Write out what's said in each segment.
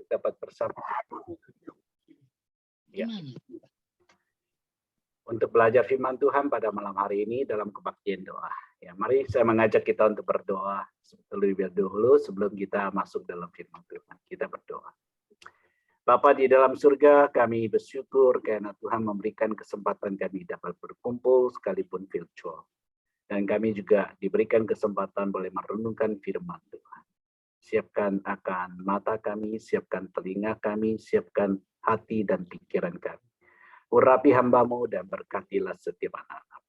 untuk dapat bersama. Ya. Untuk belajar firman Tuhan pada malam hari ini dalam kebaktian doa. Ya, mari saya mengajak kita untuk berdoa terlebih dahulu sebelum kita masuk dalam firman Tuhan. Kita berdoa. Bapa di dalam surga, kami bersyukur karena Tuhan memberikan kesempatan kami dapat berkumpul sekalipun virtual. Dan kami juga diberikan kesempatan boleh merenungkan firman Tuhan. Siapkan akan mata kami, siapkan telinga kami, siapkan hati dan pikiran kami. Urapi hamba-Mu dan berkatilah setiap anak-anak.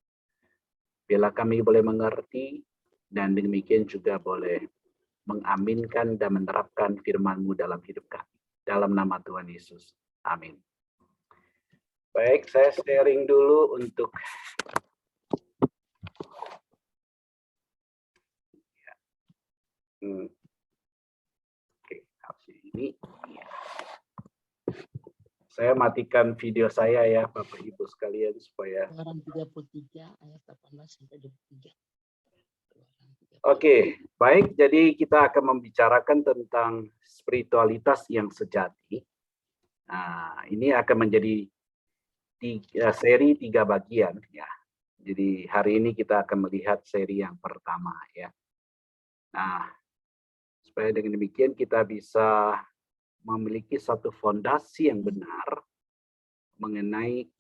Bila kami boleh mengerti dan demikian juga boleh mengaminkan dan menerapkan firman-Mu dalam hidup kami. Dalam nama Tuhan Yesus. Amin. Baik, saya sharing dulu untuk Oke, ini. Saya matikan video saya ya, Bapak Ibu sekalian supaya. Keluaran 33 ayat 18 sampai 23. Oke, baik. Jadi kita akan membicarakan tentang spiritualitas yang sejati. Nah, ini akan menjadi seri 3 bagian ya. Jadi hari ini kita akan melihat seri yang pertama ya. Nah, supaya dengan demikian kita bisa memiliki satu fondasi yang benar mengenai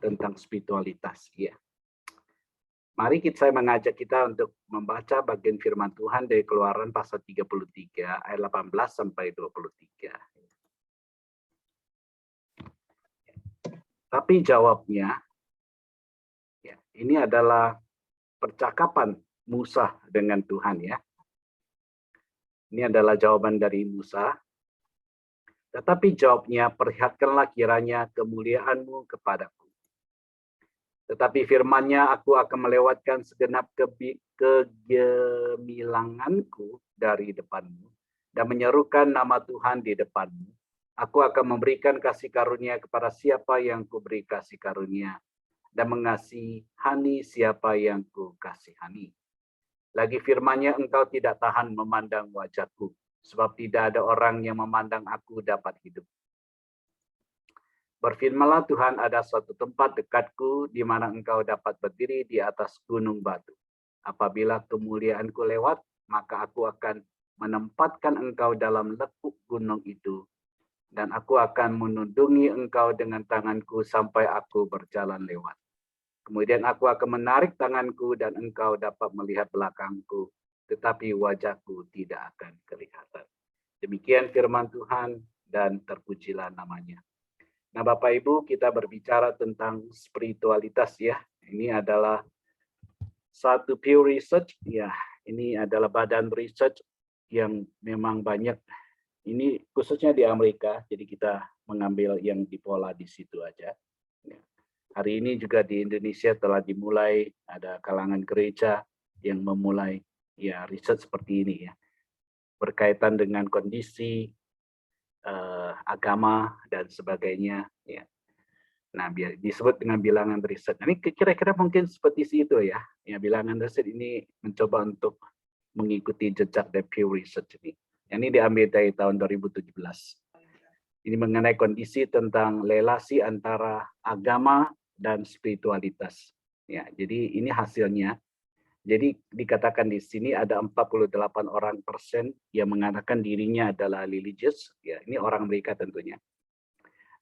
tentang spiritualitas ya. Mari saya mengajak kita untuk membaca bagian firman Tuhan dari Keluaran pasal 33 ayat 18 sampai 23. Tapi jawabnya ya, ini adalah percakapan Musa dengan Tuhan ya. Ini adalah jawaban dari Musa. Tetapi jawabnya, perlihatkanlah kiranya kemuliaan-Mu kepadaku. Tetapi firman-Nya, aku akan melewatkan segenap kegemilanganku dari depan-Mu dan menyerukan nama Tuhan di depan-Mu. Aku akan memberikan kasih karunia kepada siapa yang kuberi kasih karunia dan mengasihani siapa yang ku kasihani. Lagi firman-Nya, engkau tidak tahan memandang wajahku, sebab tidak ada orang yang memandang aku dapat hidup. Berfirmanlah Tuhan, ada suatu tempat dekatku di mana engkau dapat berdiri di atas gunung batu. Apabila kemuliaanku lewat, maka aku akan menempatkan engkau dalam lekuk gunung itu, dan aku akan menundungi engkau dengan tanganku sampai aku berjalan lewat. Kemudian aku akan menarik tanganku dan engkau dapat melihat belakangku, tetapi wajahku tidak akan kelihatan. Demikian firman Tuhan dan terpujilah namanya. Nah, Bapak Ibu, kita berbicara tentang spiritualitas ya. Ini adalah satu Pew Research ya. Ini adalah badan research yang memang banyak. Ini khususnya di Amerika, jadi kita mengambil yang di pola di situ aja. Ya. Hari ini juga di Indonesia telah dimulai ada kalangan gereja yang memulai ya riset seperti ini ya, berkaitan dengan kondisi agama dan sebagainya ya. Nah, biar disebut dengan bilangan riset. Ini kira-kira mungkin seperti itu ya. Ya, bilangan riset ini mencoba untuk mengikuti jejak dari Pew Research ini. Ini diambil dari tahun 2017. Ini mengenai kondisi tentang relasi antara agama dan spiritualitas. Ya, jadi ini hasilnya. Jadi dikatakan di sini ada 48% yang mengatakan dirinya adalah religious. Ya, ini orang Amerika tentunya.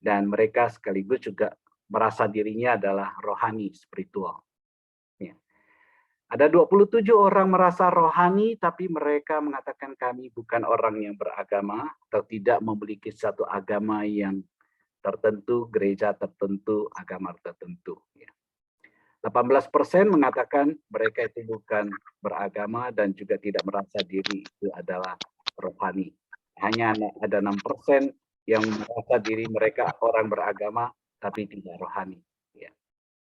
Dan mereka sekaligus juga merasa dirinya adalah rohani, spiritual. Ya. Ada 27 orang merasa rohani, tapi mereka mengatakan kami bukan orang yang beragama atau tidak memiliki satu agama yang tertentu, gereja tertentu, agama tertentu. Ya. 18% mengatakan mereka itu bukan beragama dan juga tidak merasa diri itu adalah rohani. Hanya ada 6% yang merasa diri mereka orang beragama tapi tidak rohani. Ya.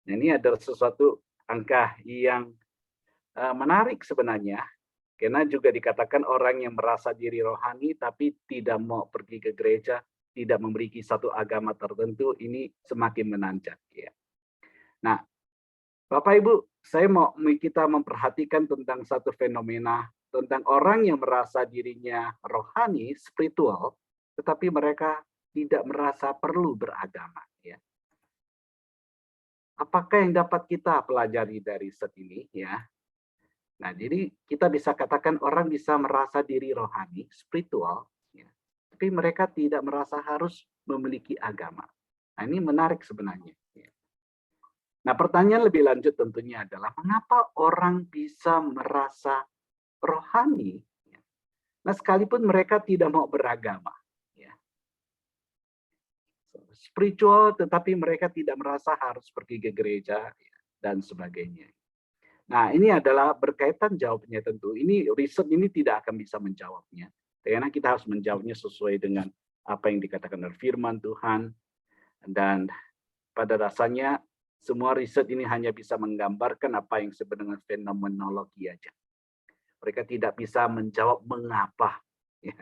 Nah, ini adalah sesuatu angka yang menarik sebenarnya, karena juga dikatakan orang yang merasa diri rohani tapi tidak mau pergi ke gereja, tidak memiliki satu agama tertentu, ini semakin menanjak. Ya. Nah, Bapak Ibu, saya mau kita memperhatikan tentang satu fenomena tentang orang yang merasa dirinya rohani, spiritual, tetapi mereka tidak merasa perlu beragama. Ya. Apakah yang dapat kita pelajari dari riset ini? Ya. Nah, jadi kita bisa katakan orang bisa merasa diri rohani, spiritual, ya, tapi mereka tidak merasa harus memiliki agama. Nah, ini menarik sebenarnya. Ya. Nah, pertanyaan lebih lanjut tentunya adalah mengapa orang bisa merasa rohani? Ya. Nah, sekalipun mereka tidak mau beragama, ya. Spiritual, tetapi mereka tidak merasa harus pergi ke gereja ya, dan sebagainya. Nah, ini adalah berkaitan jawabnya tentu. Ini riset ini tidak akan bisa menjawabnya. Karena kita harus menjawabnya sesuai dengan apa yang dikatakan oleh firman Tuhan. Dan pada dasarnya semua riset ini hanya bisa menggambarkan apa yang sebenarnya fenomenologi aja. Mereka tidak bisa menjawab mengapa. Ya.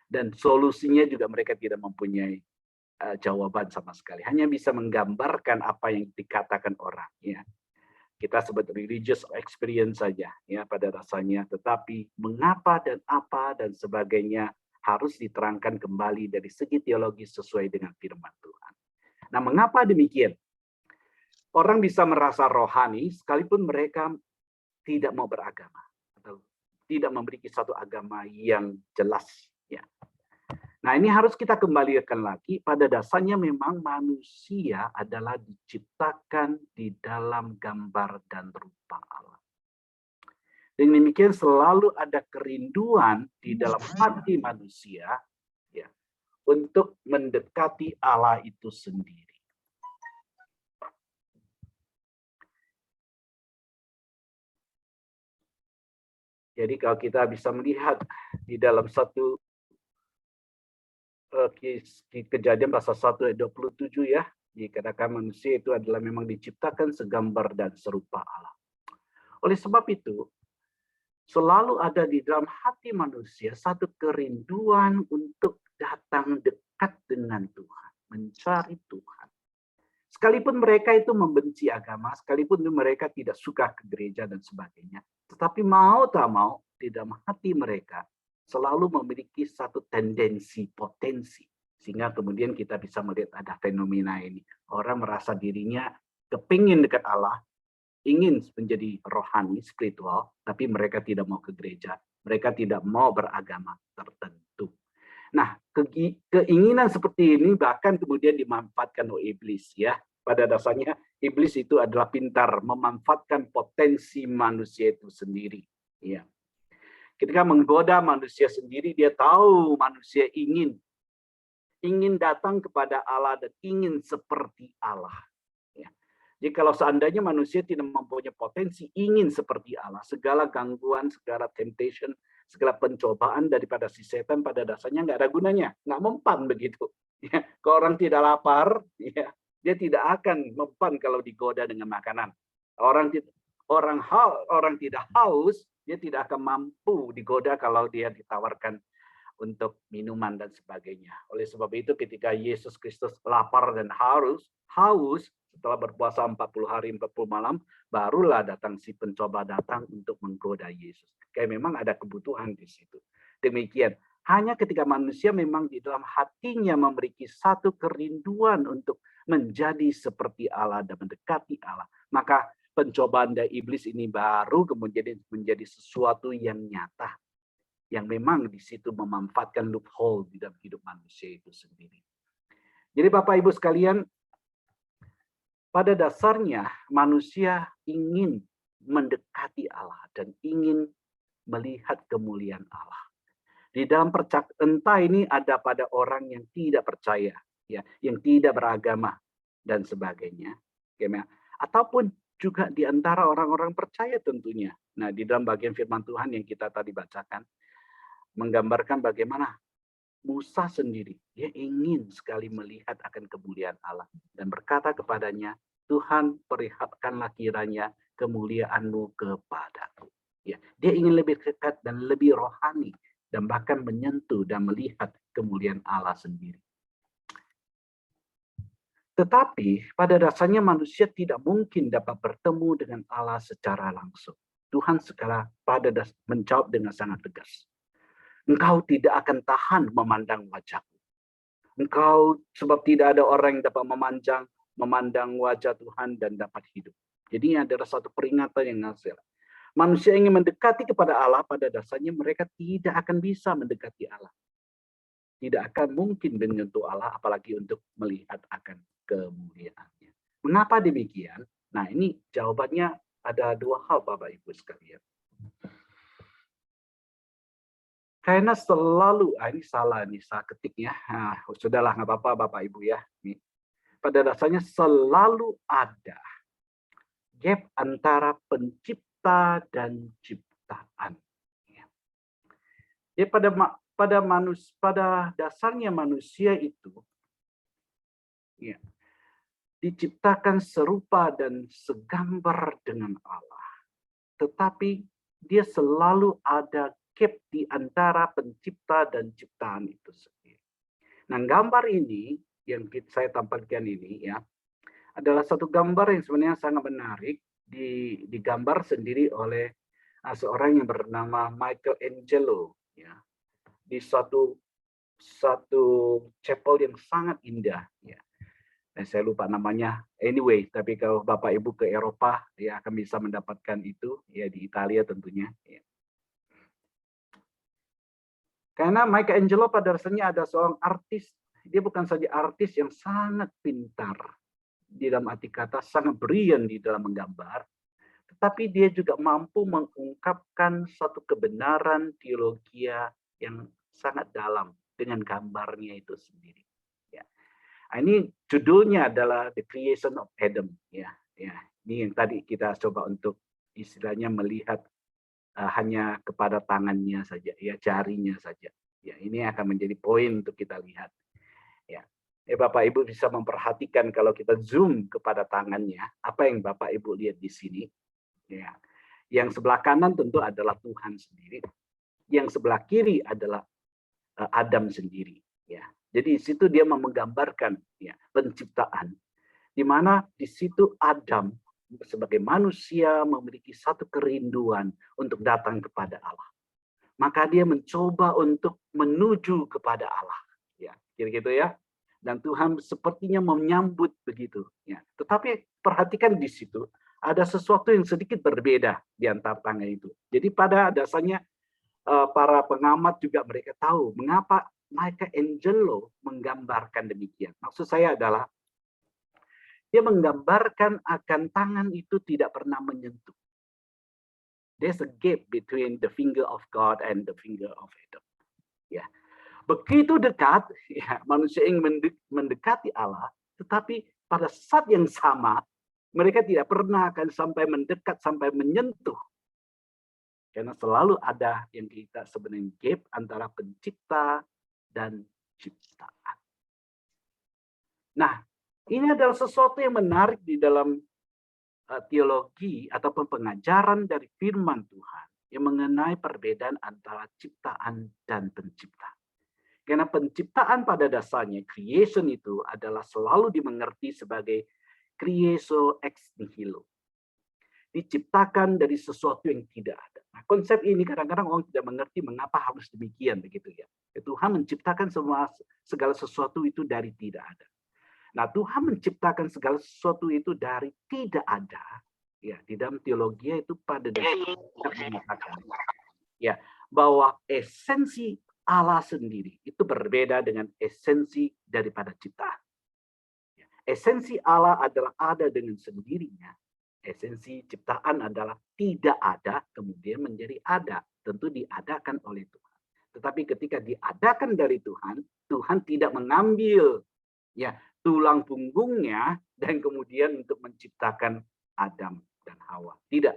Dan solusinya juga mereka tidak mempunyai jawaban sama sekali. Hanya bisa menggambarkan apa yang dikatakan orang. Ya. Kita sebut religious experience saja ya pada dasarnya, tetapi mengapa dan apa dan sebagainya harus diterangkan kembali dari segi teologis sesuai dengan firman Tuhan. Nah, mengapa demikian? Orang bisa merasa rohani sekalipun mereka tidak mau beragama atau tidak memiliki satu agama yang jelas ya. Nah, ini harus kita kembalikan lagi, pada dasarnya memang manusia adalah diciptakan di dalam gambar dan rupa Allah. Dengan demikian selalu ada kerinduan di dalam hati manusia ya, untuk mendekati Allah itu sendiri. Jadi kalau kita bisa melihat di dalam satu Kejadian pasal 1 ayat 27 ya, dikatakan manusia itu adalah memang diciptakan segambar dan serupa Allah. Oleh sebab itu, selalu ada di dalam hati manusia satu kerinduan untuk datang dekat dengan Tuhan, mencari Tuhan. Sekalipun mereka itu membenci agama, sekalipun mereka tidak suka ke gereja dan sebagainya, tetapi mau tak mau di dalam hati mereka selalu memiliki satu tendensi, potensi. Sehingga kemudian kita bisa melihat ada fenomena ini. Orang merasa dirinya kepingin dekat Allah, ingin menjadi rohani, spiritual, tapi mereka tidak mau ke gereja. Mereka tidak mau beragama tertentu. Nah, keinginan seperti ini bahkan kemudian dimanfaatkan oleh iblis ya. Pada dasarnya iblis itu adalah pintar memanfaatkan potensi manusia itu sendiri. Ya. Ketika menggoda manusia sendiri, dia tahu manusia ingin datang kepada Allah dan ingin seperti Allah. Ya. Jadi kalau seandainya manusia tidak mempunyai potensi ingin seperti Allah, segala gangguan, segala temptation, segala pencobaan daripada si setan pada dasarnya nggak ada gunanya, nggak mempan begitu. Ya. Kalau orang tidak lapar, ya, dia tidak akan mempan kalau digoda dengan makanan. Orang tidak haus, dia tidak akan mampu digoda kalau dia ditawarkan untuk minuman dan sebagainya. Oleh sebab itu ketika Yesus Kristus lapar dan haus setelah berpuasa 40 hari 40 malam, barulah datang si pencoba datang untuk menggoda Yesus. Kayak memang ada kebutuhan di situ. Demikian, hanya ketika manusia memang di dalam hatinya memiliki satu kerinduan untuk menjadi seperti Allah dan mendekati Allah, maka pencobaan dari iblis ini baru kemudian menjadi sesuatu yang nyata, yang memang di situ memanfaatkan loophole di dalam hidup manusia itu sendiri. Jadi Bapak Ibu sekalian, pada dasarnya manusia ingin mendekati Allah dan ingin melihat kemuliaan Allah. Di dalam entah ini ada pada orang yang tidak percaya, ya, yang tidak beragama dan sebagainya, ataupun juga di antara orang-orang percaya tentunya. Nah, di dalam bagian firman Tuhan yang kita tadi bacakan, menggambarkan bagaimana Musa sendiri, dia ingin sekali melihat akan kemuliaan Allah dan berkata kepadanya, Tuhan perlihatkanlah kiranya kemuliaan-Mu kepadaku. Ya, dia ingin lebih dekat dan lebih rohani dan bahkan menyentuh dan melihat kemuliaan Allah sendiri. Tetapi pada dasarnya manusia tidak mungkin dapat bertemu dengan Allah secara langsung. Tuhan segala menjawab dengan sangat tegas. Engkau tidak akan tahan memandang wajahku. Engkau sebab tidak ada orang yang dapat memandang wajah Tuhan dan dapat hidup. Jadi ini adalah satu peringatan yang hasil. Manusia ingin mendekati kepada Allah, pada dasarnya mereka tidak akan bisa mendekati Allah. Tidak akan mungkin menyentuh Allah, apalagi untuk melihat akan kemuliaannya. Mengapa demikian? Nah, ini jawabannya ada dua hal, Bapak Ibu sekalian. Karena selalu, ini salah nih, saya ketiknya. Sudahlah, nggak apa-apa Bapak Ibu ya. Nih. Pada dasarnya selalu ada gap antara pencipta dan ciptaan. Ya, pada dasarnya manusia itu ya, diciptakan serupa dan segambar dengan Allah. Tetapi dia selalu ada gap di antara pencipta dan ciptaan itu sendiri. Nah, gambar ini yang saya tampilkan ini ya adalah satu gambar yang sebenarnya sangat menarik, digambar sendiri oleh seorang yang bernama Michelangelo ya, di satu chapel yang sangat indah ya. Saya lupa namanya. Anyway, tapi kalau Bapak Ibu ke Eropa ya akan bisa mendapatkan itu ya, di Italia tentunya ya. Karena Michelangelo pada dasarnya ada seorang artis, dia bukan saja artis yang sangat pintar di dalam arti kata, sangat brilian di dalam menggambar, tetapi dia juga mampu mengungkapkan satu kebenaran teologi yang sangat dalam dengan gambarnya itu sendiri. Ya. Nah, ini judulnya adalah The Creation of Adam. Ya, ini yang tadi kita coba untuk istilahnya melihat hanya kepada tangannya saja, ya jarinya saja. Ya, ini akan menjadi poin untuk kita lihat. Ya. Bapak Ibu bisa memperhatikan kalau kita zoom kepada tangannya, apa yang Bapak Ibu lihat di sini. Ya. Yang sebelah kanan tentu adalah Tuhan sendiri. Yang sebelah kiri adalah Adam sendiri. Ya. Jadi di situ dia menggambarkan ya, penciptaan, di mana di situ Adam sebagai manusia memiliki satu kerinduan untuk datang kepada Allah. Maka dia mencoba untuk menuju kepada Allah. Ya, kira-kira ya. Dan Tuhan sepertinya menyambut begitu. Ya. Tetapi perhatikan di situ, ada sesuatu yang sedikit berbeda di antara tangan itu. Jadi pada dasarnya para pengamat juga mereka tahu mengapa Michelangelo menggambarkan demikian. Maksud saya adalah dia menggambarkan akan tangan itu tidak pernah menyentuh. There's a gap between the finger of God and the finger of Adam. Ya. Begitu dekat, ya, manusia ingin mendekati Allah, tetapi pada saat yang sama, mereka tidak pernah akan sampai mendekat, sampai menyentuh. Karena selalu ada yang kita sebenarnya gap antara pencipta dan ciptaan. Nah, ini adalah sesuatu yang menarik di dalam teologi ataupun pengajaran dari firman Tuhan yang mengenai perbedaan antara ciptaan dan pencipta. Karena penciptaan pada dasarnya, creation itu adalah selalu dimengerti sebagai creatio ex nihilo. Diciptakan dari sesuatu yang tidak ada. Nah, konsep ini kadang-kadang orang tidak mengerti mengapa harus demikian begitu ya. Tuhan menciptakan segala sesuatu itu dari tidak ada. Nah, Tuhan menciptakan segala sesuatu itu dari tidak ada. Ya, di dalam teologi itu pada dasarnya mengatakan ya bahwa esensi Allah sendiri itu berbeda dengan esensi daripada ciptaan. Esensi Allah adalah ada dengan sendirinya. Esensi ciptaan adalah tidak ada, kemudian menjadi ada. Tentu diadakan oleh Tuhan. Tetapi ketika diadakan dari Tuhan, Tuhan tidak mengambil ya tulang punggungnya dan kemudian untuk menciptakan Adam dan Hawa. Tidak.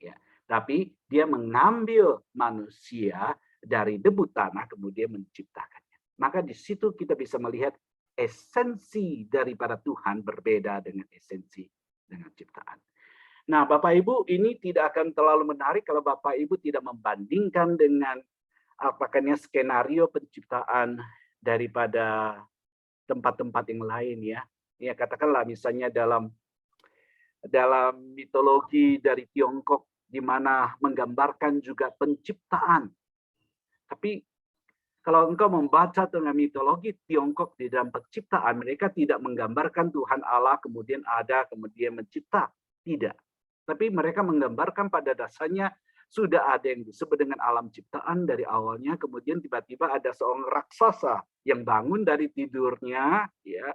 Ya. Tapi dia mengambil manusia dari debu tanah kemudian menciptakannya. Maka di situ kita bisa melihat esensi daripada Tuhan berbeda dengan esensi dengan ciptaan. Nah, Bapak Ibu, ini tidak akan terlalu menarik kalau Bapak Ibu tidak membandingkan dengan apakahnya skenario penciptaan daripada tempat-tempat yang lain ya. Ya, katakanlah misalnya dalam mitologi dari Tiongkok di mana menggambarkan juga penciptaan. Tapi Kalau engkau membaca tentang mitologi Tiongkok di dalam penciptaan, mereka tidak menggambarkan Tuhan Allah kemudian ada, kemudian mencipta. Tidak. Tapi mereka menggambarkan pada dasarnya sudah ada yang disebut dengan alam ciptaan dari awalnya, kemudian tiba-tiba ada seorang raksasa yang bangun dari tidurnya, ya.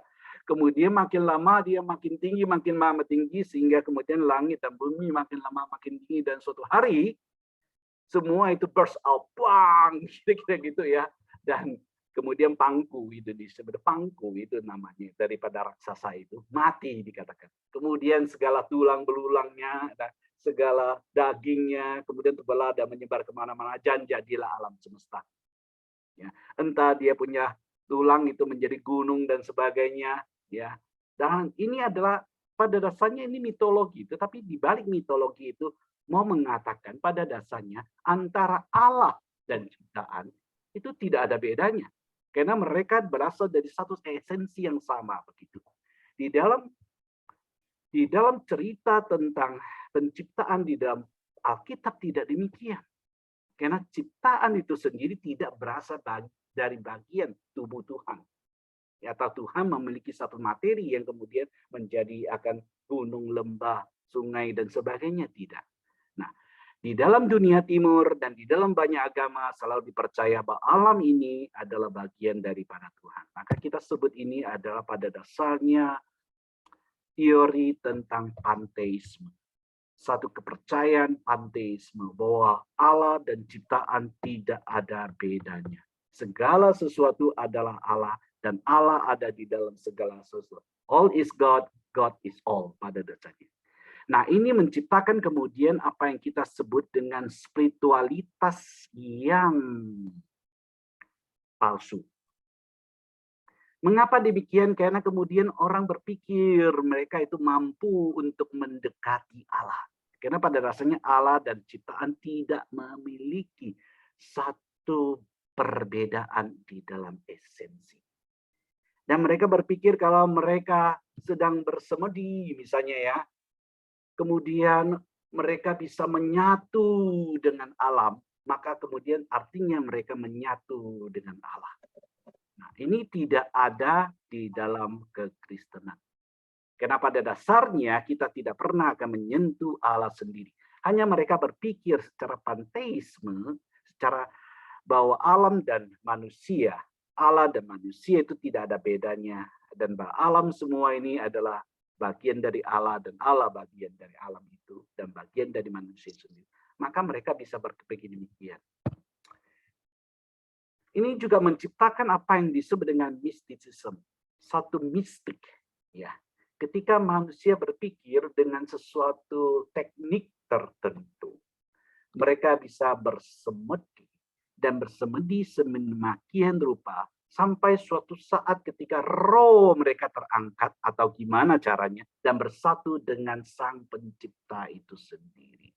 Kemudian makin lama dia makin tinggi, makin lama tinggi, sehingga kemudian langit dan bumi makin lama makin tinggi, dan suatu hari semua itu burst out, bang, kira-kira gitu ya. Dan kemudian pangku itu disebut pangku itu namanya daripada raksasa itu mati dikatakan. Kemudian segala tulang belulangnya, segala dagingnya kemudian terbelah dan menyebar kemana-mana, dan jadilah alam semesta. Ya, entah dia punya tulang itu menjadi gunung dan sebagainya, ya. Dan ini adalah pada dasarnya ini mitologi, tetapi di balik mitologi itu mau mengatakan pada dasarnya antara Allah dan ciptaan itu tidak ada bedanya. Karena mereka berasal dari satu esensi yang sama begitu. Di dalam cerita tentang penciptaan di dalam Alkitab tidak demikian. Karena ciptaan itu sendiri tidak berasal dari bagian tubuh Tuhan. Atau Tuhan memiliki satu materi yang kemudian menjadi akan gunung, lembah, sungai, dan sebagainya. Tidak. Nah, di dalam dunia timur dan di dalam banyak agama selalu dipercaya bahwa alam ini adalah bagian daripada Tuhan. Maka kita sebut ini adalah pada dasarnya teori tentang panteisme. Satu kepercayaan panteisme bahwa Allah dan ciptaan tidak ada bedanya. Segala sesuatu adalah Allah dan Allah ada di dalam segala sesuatu. All is God, God is all pada dasarnya. Nah, ini menciptakan kemudian apa yang kita sebut dengan spiritualitas yang palsu. Mengapa demikian? Karena kemudian orang berpikir mereka itu mampu untuk mendekati Allah. Karena pada dasarnya Allah dan ciptaan tidak memiliki satu perbedaan di dalam esensi. Dan mereka berpikir kalau mereka sedang bersemedi misalnya ya, kemudian mereka bisa menyatu dengan alam, maka kemudian artinya mereka menyatu dengan Allah. Nah, ini tidak ada di dalam kekristenan. Karena pada dasarnya kita tidak pernah akan menyentuh Allah sendiri. Hanya mereka berpikir secara panteisme, secara bahwa alam dan manusia, Allah dan manusia itu tidak ada bedanya. Dan bahwa alam semua ini adalah bagian dari Allah dan Allah bagian dari alam itu dan bagian dari manusia sendiri. Maka mereka bisa berpikir demikian. Ini juga menciptakan apa yang disebut dengan mysticism, satu mistik, ya. Ketika manusia berpikir dengan sesuatu teknik tertentu, mereka bisa bersemedi dan bersemedi sedemikian rupa sampai suatu saat ketika roh mereka terangkat atau gimana caranya dan bersatu dengan Sang Pencipta itu sendiri.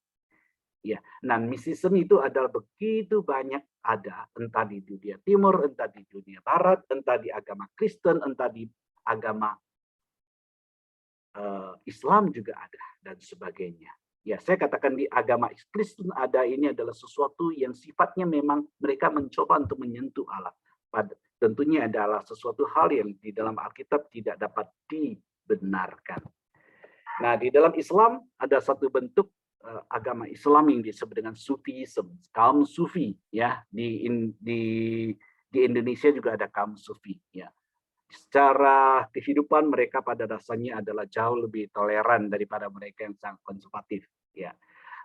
Ya, nah mistisisme itu adalah begitu banyak ada, entah di dunia timur, entah di dunia barat, entah di agama Kristen, entah di agama Islam juga ada dan sebagainya. Ya, saya katakan di agama Kristen ada, ini adalah sesuatu yang sifatnya memang mereka mencoba untuk menyentuh Allah. Tentunya adalah sesuatu hal yang di dalam Alkitab tidak dapat dibenarkan. Nah, di dalam Islam ada satu bentuk agama Islam yang disebut dengan Sufisme, kaum Sufi ya. Di Indonesia juga ada kaum Sufi ya. Secara kehidupan mereka pada dasarnya adalah jauh lebih toleran daripada mereka yang sangat konservatif ya.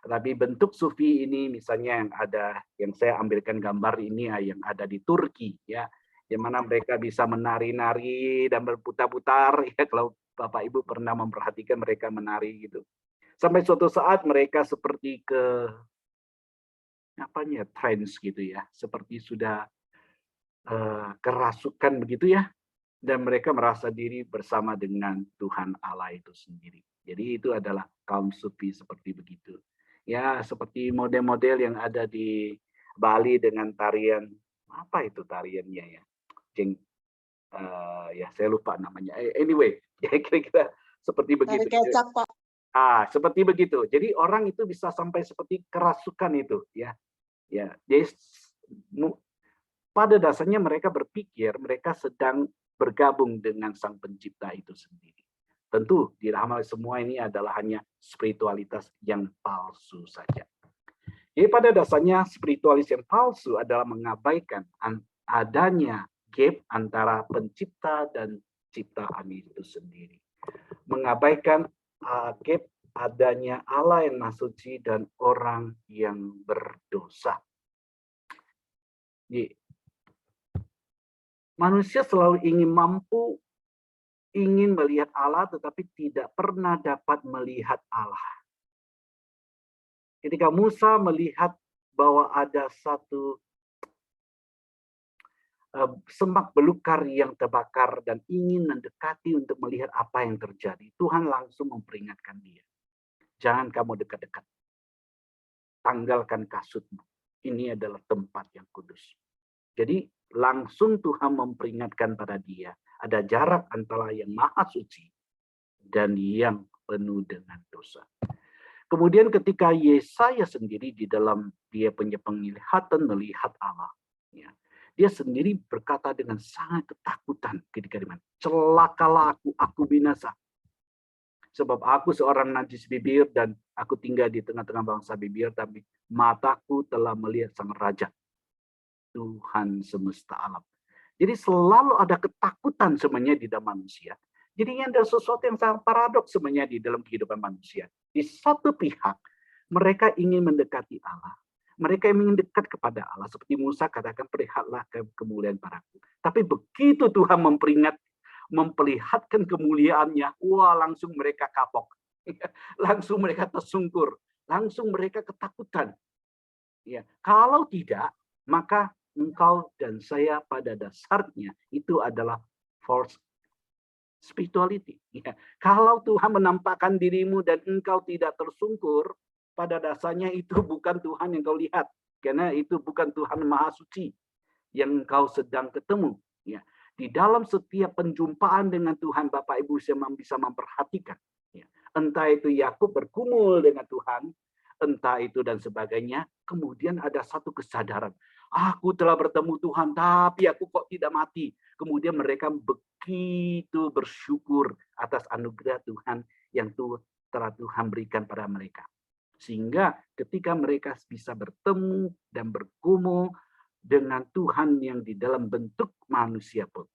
Tapi bentuk Sufi ini misalnya yang ada, yang saya ambilkan gambar ini yang ada di Turki ya, di mana mereka bisa menari-nari dan berputar-putar ya, kalau Bapak Ibu pernah memperhatikan mereka menari gitu. Sampai suatu saat mereka seperti trance gitu ya, seperti sudah kerasukan begitu ya, dan mereka merasa diri bersama dengan Tuhan Allah itu sendiri. Jadi itu adalah kaum Sufi seperti begitu. Ya, seperti model-model yang ada di Bali dengan tarian, apa itu tariannya ya? Ya saya lupa namanya. Anyway, ya kira-kira seperti begitu. Tari kecak, Pak. Seperti begitu. Jadi orang itu bisa sampai seperti kerasukan itu, ya. Ya, jadi pada dasarnya mereka berpikir mereka sedang bergabung dengan Sang Pencipta itu sendiri. Tentu di dalam hal semua ini adalah hanya spiritualitas yang palsu saja. Jadi pada dasarnya spiritualis yang palsu adalah mengabaikan adanya gap antara pencipta dan ciptaan itu sendiri. Mengabaikan gap adanya Allah yang Maha Suci dan orang yang berdosa. Jadi, manusia selalu ingin melihat Allah tetapi tidak pernah dapat melihat Allah. Ketika Musa melihat bahwa ada satu semak belukar yang terbakar dan ingin mendekati untuk melihat apa yang terjadi, Tuhan langsung memperingatkan dia. Jangan kamu dekat-dekat. Tanggalkan kasutmu. Ini adalah tempat yang kudus. Jadi langsung Tuhan memperingatkan pada dia. Ada jarak antara yang maha suci dan yang penuh dengan dosa. Kemudian ketika Yesaya sendiri di dalam dia punya penglihatan melihat Allah, ya, dia sendiri berkata dengan sangat ketakutan ketika dia celakalah aku binasa. Sebab aku seorang najis bibir dan aku tinggal di tengah-tengah bangsa bibir, tapi mataku telah melihat Sang Raja, Tuhan semesta alam. Jadi selalu ada ketakutan sebenarnya di dalam manusia. Jadi ini ada sesuatu yang sangat paradoks sebenarnya di dalam kehidupan manusia. Di satu pihak, mereka ingin mendekati Allah. Mereka ingin dekat kepada Allah. Seperti Musa katakan, perlihatlah kemuliaan padaku. Tapi begitu Tuhan memperlihatkan kemuliaannya, wah langsung mereka kapok. Langsung mereka tersungkur. Langsung mereka ketakutan. Ya, kalau tidak, maka engkau dan saya pada dasarnya itu adalah false spirituality. Ya. Kalau Tuhan menampakkan dirimu dan engkau tidak tersungkur, pada dasarnya itu bukan Tuhan yang kau lihat. Karena itu bukan Tuhan Maha Suci yang engkau sedang ketemu. Ya. Di dalam setiap penjumpaan dengan Tuhan, Bapak Ibu bisa memperhatikan. Ya. Entah itu Yakub bergumul dengan Tuhan, entah itu dan sebagainya, kemudian ada satu kesadaran. Aku telah bertemu Tuhan, tapi aku kok tidak mati. Kemudian mereka begitu bersyukur atas anugerah Tuhan yang telah Tuhan berikan pada mereka. Sehingga ketika mereka bisa bertemu dan bergumul dengan Tuhan yang di dalam bentuk manusia pun,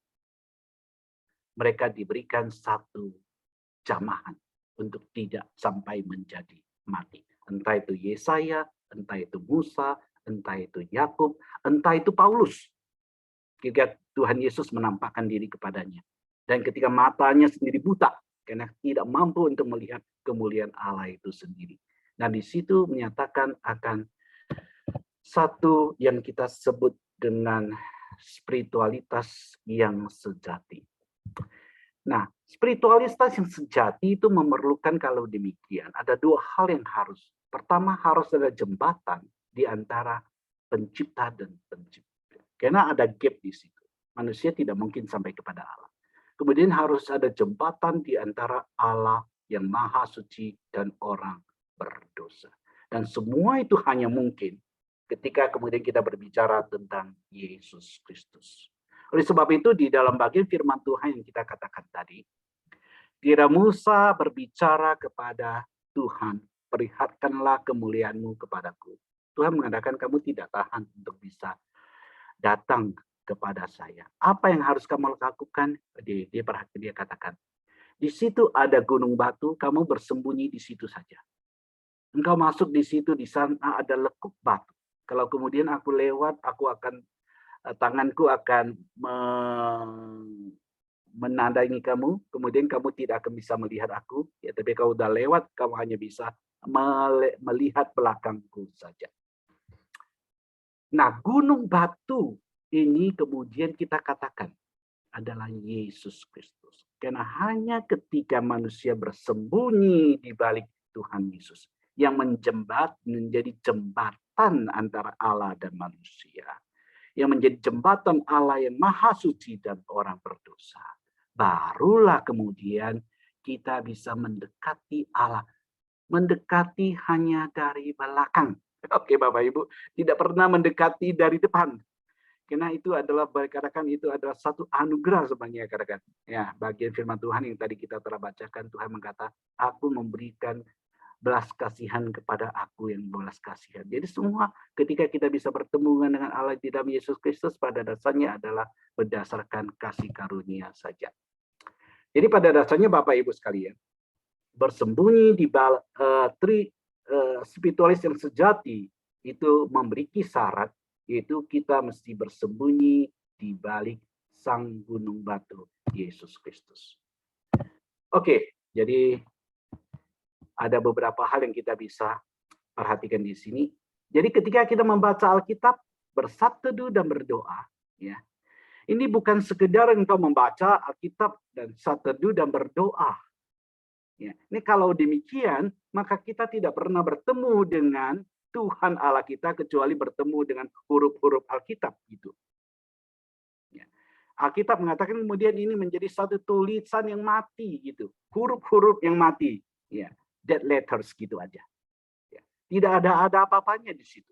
mereka diberikan satu jamahan untuk tidak sampai menjadi mati. Entah itu Yesaya, entah itu Musa, entah itu Yakub, entah itu Paulus. Ketika Tuhan Yesus menampakkan diri kepadanya. Dan ketika matanya sendiri buta, karena tidak mampu untuk melihat kemuliaan Allah itu sendiri. Nah, di situ menyatakan akan satu yang kita sebut dengan spiritualitas yang sejati. Nah, spiritualitas yang sejati itu memerlukan kalau demikian. Ada dua hal yang harus. Pertama, harus ada jembatan di antara pencipta dan pencipta. Karena ada gap di situ. Manusia tidak mungkin sampai kepada Allah. Kemudian harus ada jembatan di antara Allah yang maha suci dan orang berdosa. Dan semua itu hanya mungkin ketika kemudian kita berbicara tentang Yesus Kristus. Oleh sebab itu di dalam bagian firman Tuhan yang kita katakan tadi, kira Musa berbicara kepada Tuhan, perlihatkanlah kemuliaanmu kepadaku. Tuhan mengatakan kamu tidak tahan untuk bisa datang kepada saya. Apa yang harus kamu lakukan? Dia katakan, di situ ada gunung batu, kamu bersembunyi di situ saja. Engkau masuk di situ, di sana ada lekuk batu. Kalau kemudian aku lewat, tanganku akan menandangi kamu, kemudian kamu tidak akan bisa melihat aku, ya, tapi kalau udah lewat, kamu hanya bisa melihat belakangku saja. Nah, gunung batu ini kemudian kita katakan adalah Yesus Kristus. Karena hanya ketika manusia bersembunyi di balik Tuhan Yesus yang menjadi jembatan antara Allah dan manusia, yang menjadi jembatan Allah yang maha suci dan orang berdosa, barulah kemudian kita bisa mendekati Allah. Mendekati hanya dari belakang. Oke Bapak Ibu, tidak pernah mendekati dari depan. Karena itu adalah, katakan itu adalah satu anugerah sebenarnya, katakan. Ya, bagian firman Tuhan yang tadi kita telah bacakan, Tuhan berkata, aku memberikan belas kasihan kepada aku yang belas kasihan. Jadi semua ketika kita bisa bertemu dengan Allah di dalam Yesus Kristus, pada dasarnya adalah berdasarkan kasih karunia saja. Jadi pada dasarnya Bapak Ibu sekalian, bersembunyi di balik spiritualis yang sejati itu memiliki syarat, yaitu kita mesti bersembunyi di balik sang gunung batu, Yesus Kristus. Oke, jadi ada beberapa hal yang kita bisa perhatikan di sini. Jadi ketika kita membaca Alkitab, bersatu dan berdoa, ya. Ini bukan sekedar engkau membaca Alkitab dan satu dan berdoa. Ya. Ini kalau demikian, maka kita tidak pernah bertemu dengan Tuhan Allah kita kecuali bertemu dengan huruf-huruf Alkitab gitu. Ya. Alkitab mengatakan kemudian ini menjadi satu tulisan yang mati gitu, huruf-huruf yang mati, ya, dead letters gitu aja. Ya. Tidak ada apa-apanya di situ.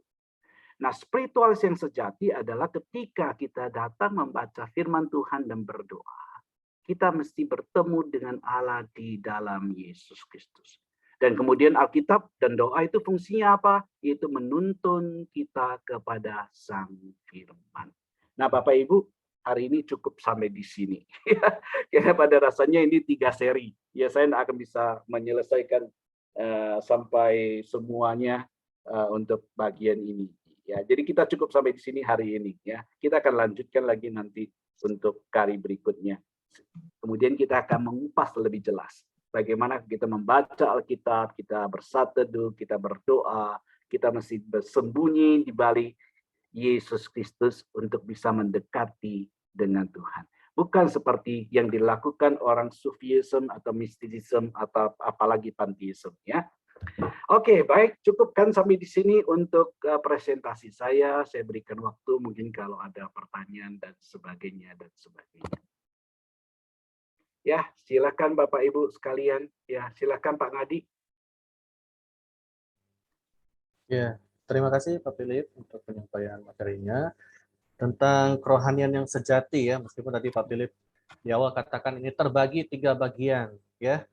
Nah, spiritualis yang sejati adalah ketika kita datang membaca firman Tuhan dan berdoa, kita mesti bertemu dengan Allah di dalam Yesus Kristus. Dan kemudian Alkitab dan doa itu fungsinya apa? Yaitu menuntun kita kepada Sang Firman. Nah, Bapak Ibu, hari ini cukup sampai di sini. Karena pada rasanya ini 3 seri. Ya, saya tidak akan bisa menyelesaikan sampai semuanya untuk bagian ini. Ya, jadi kita cukup sampai di sini hari ini. Ya, kita akan lanjutkan lagi nanti untuk kali berikutnya. Kemudian kita akan mengupas lebih jelas bagaimana kita membaca Alkitab, kita bersateduh, kita berdoa, kita mesti bersembunyi di balik Yesus Kristus untuk bisa mendekati dengan Tuhan. Bukan seperti yang dilakukan orang Sufism atau Mysticism atau apalagi Pantheism, ya. Oke, baik, cukupkan sampai di sini untuk presentasi saya. Saya berikan waktu mungkin kalau ada pertanyaan dan sebagainya dan sebagainya. Ya, silakan Bapak Ibu sekalian. Ya, silakan Pak Ngadi. Ya, terima kasih Pak Philip untuk penyampaian materinya tentang kerohanian yang sejati ya. Meskipun tadi Pak Philip di awal katakan ini terbagi 3 bagian ya.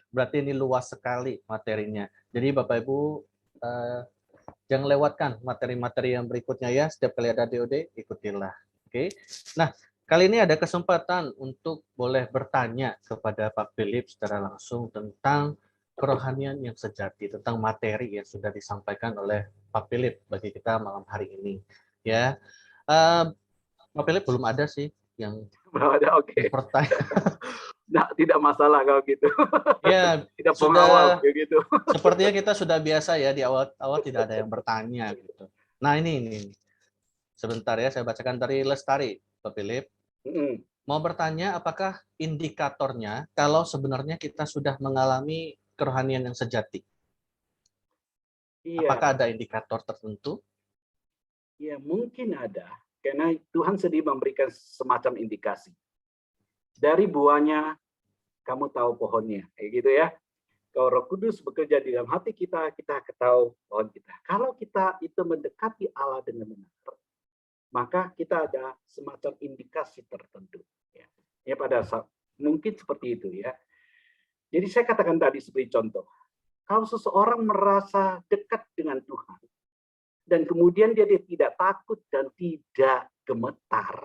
Berarti ini luas sekali materinya. Jadi Bapak Ibu jangan lewatkan materi-materi yang berikutnya ya. Setiap kali ada DOD ikutilah. Oke. Nah, kali ini ada kesempatan untuk boleh bertanya kepada Pak Philip secara langsung tentang kerohanian yang sejati, tentang materi yang sudah disampaikan oleh Pak Philip bagi kita malam hari ini. Ya, Pak Philip belum ada sih yang Belum ada, oke. bertanya. Nah, tidak masalah kalau gitu. Ya, Tidak sudah pengawal gitu. sepertinya kita sudah biasa ya di awal tidak ada yang bertanya gitu. Nah ini. Sebentar ya, saya bacakan dari Lestari, Pak Philip. Mau bertanya, apakah indikatornya kalau sebenarnya kita sudah mengalami kerohanian yang sejati? Iya. Apakah ada indikator tertentu? Ya, mungkin ada. Karena Tuhan sendiri memberikan semacam indikasi. Dari buahnya, kamu tahu pohonnya. Kayak gitu ya. Kalau Roh Kudus bekerja di dalam hati kita, kita ketahui pohon kita. Kalau kita itu mendekati Allah dengan benar, maka kita ada semacam indikasi tertentu. Ya, pada saat mungkin seperti itu ya. Jadi saya katakan tadi seperti contoh, kalau seseorang merasa dekat dengan Tuhan dan kemudian dia tidak takut dan tidak gemetar,